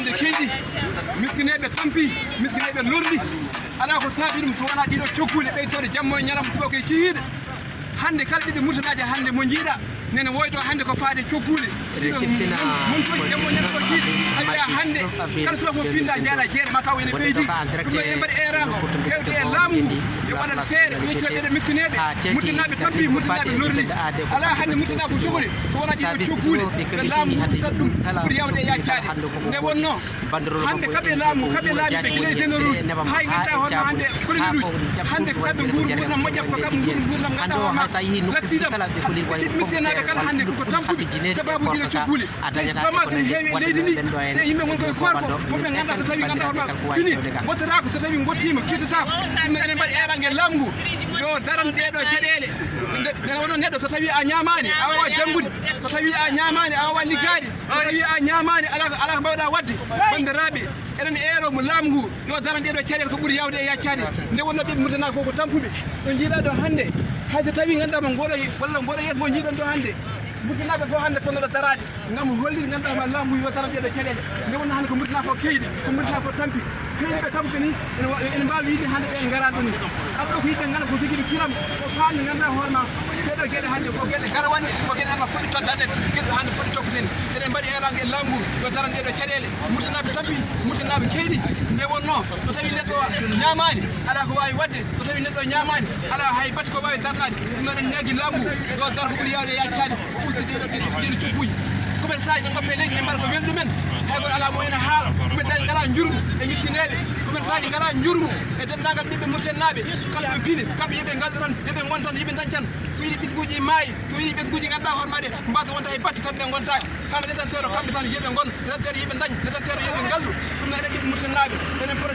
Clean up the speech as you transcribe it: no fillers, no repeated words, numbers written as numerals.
hande keydi miskineɓe tampi miskineɓe lordi ala ko saabi ɗum so wona ɗiɗo cokkule ɓeytode jammo e ñalama suba koye kihiɗe hande kala ɗiɗi murtanaji hande mo jiiɗa nene woyto hande ko faade cokkule mon fof jammo neɗɗo kiiɗi aɗa hande kala suba fof pinda jaaɗa jeere ma taw ene ɓeydi ɗum ene mbaɗi erango fewde e laamu ngu yo waɗan feere ƴettira ɓeɗe miskineɓe murtinaɓe tampi murtinaɓe lordi ala hande murtina ko cohli so wona ɗiɗo cokkule ɓe laamu ngu sat ɗum pour yawde e yaccade nde wonno hande kaɓe laamu ɓe guilay généraux hay ganduɗa hoorema hande koloniɗuji hande ko kamɓe gurdam moƴƴat ko kamɓe gurdam ganduɗa hoorema laksidam misenaɓe kala hande ko tampude sababuji ɗe cokkule tomate ne heewi e leydi ndi te yimɓe gon koye korko wonɓe ganduɗa so tawi ganduɗa hoorema fini gottatako so tawi gottima kittatako ɗum enen mbaɗi erangue laamu ngu yo daran ɗeɗo gueɗele nde wono neɗɗo so tawi a ñamani a wawa janggude so tawi a ñamani a wawa liggade so tawi a ñamani ala ko mbawɗa wadde bandiraɓe eɗen eero mo laamu ngu yo daran ɗeɗo caɗele ko ɓuuri yawde e yaccade nde wonno ɓiɓe murtana koko tampuɓe ɗo jiiɗa ɗo hande hay so tawi ganduɗa mo goɗo walla goɗo yeeso mo jiiɗon ɗo hande murtinaɓe fof hande ponnoɗo darade gam holli ganduɗa ma laamu ngu yo daran ɗeɗo caɗele nde wonno hande ko murtina fof keyɗe ko murtina fof tampi keyɗeɓe tampi ni ene mbawi yiide hande ɓe garani ɗo ni aɗa ko yiide ganda ko joguiɗo kiram ko famni ganduɗa hoorema ɗeɗo gueɗe hande ko gueɗe garawanɗe ko gueɗe ama poɗɗi toddade gueɗe hande poɗɗi tokkuten eɗen mbaɗi erangue e laamu ngu yo daran ɗeɗo caɗele murtinaɓe tampi murtinaɓe keyɗi nde wonno so tawi neɗɗo ñamani ala ko wawi wadde so tawi neɗɗo ñamani ala hay batte ko wawi darnade ɗum noon en ñagui laamu ngu yo dar ko ɓuuri yawde e yaccade o usti ɗeɗo sukkuji commerçant ɓe goppe leydi ne mbaɗa ko welɗumen hay goto ala mo ene haala commerçant ngala jurmu e miskineɓe commerçant ngala jurmu e dendagal ɓiɓɓe murtennaɓe kamɓe pine kamɓe yooɓe galɗoran yooɓe gontan yooɓe dañcan so yiiɗi ɓesguji maayi so yiiɗi ɓesguji ganduɗa hoorema ɗe mbasa wonta e batte kamɓe gontaki kamɓe nécessaire o kamɓe tan yooɓe gon nécessaire yooɓe dañ nécessaire yooɓe gallu ɗum no enen ɓiɓɓe murtennaɓe enen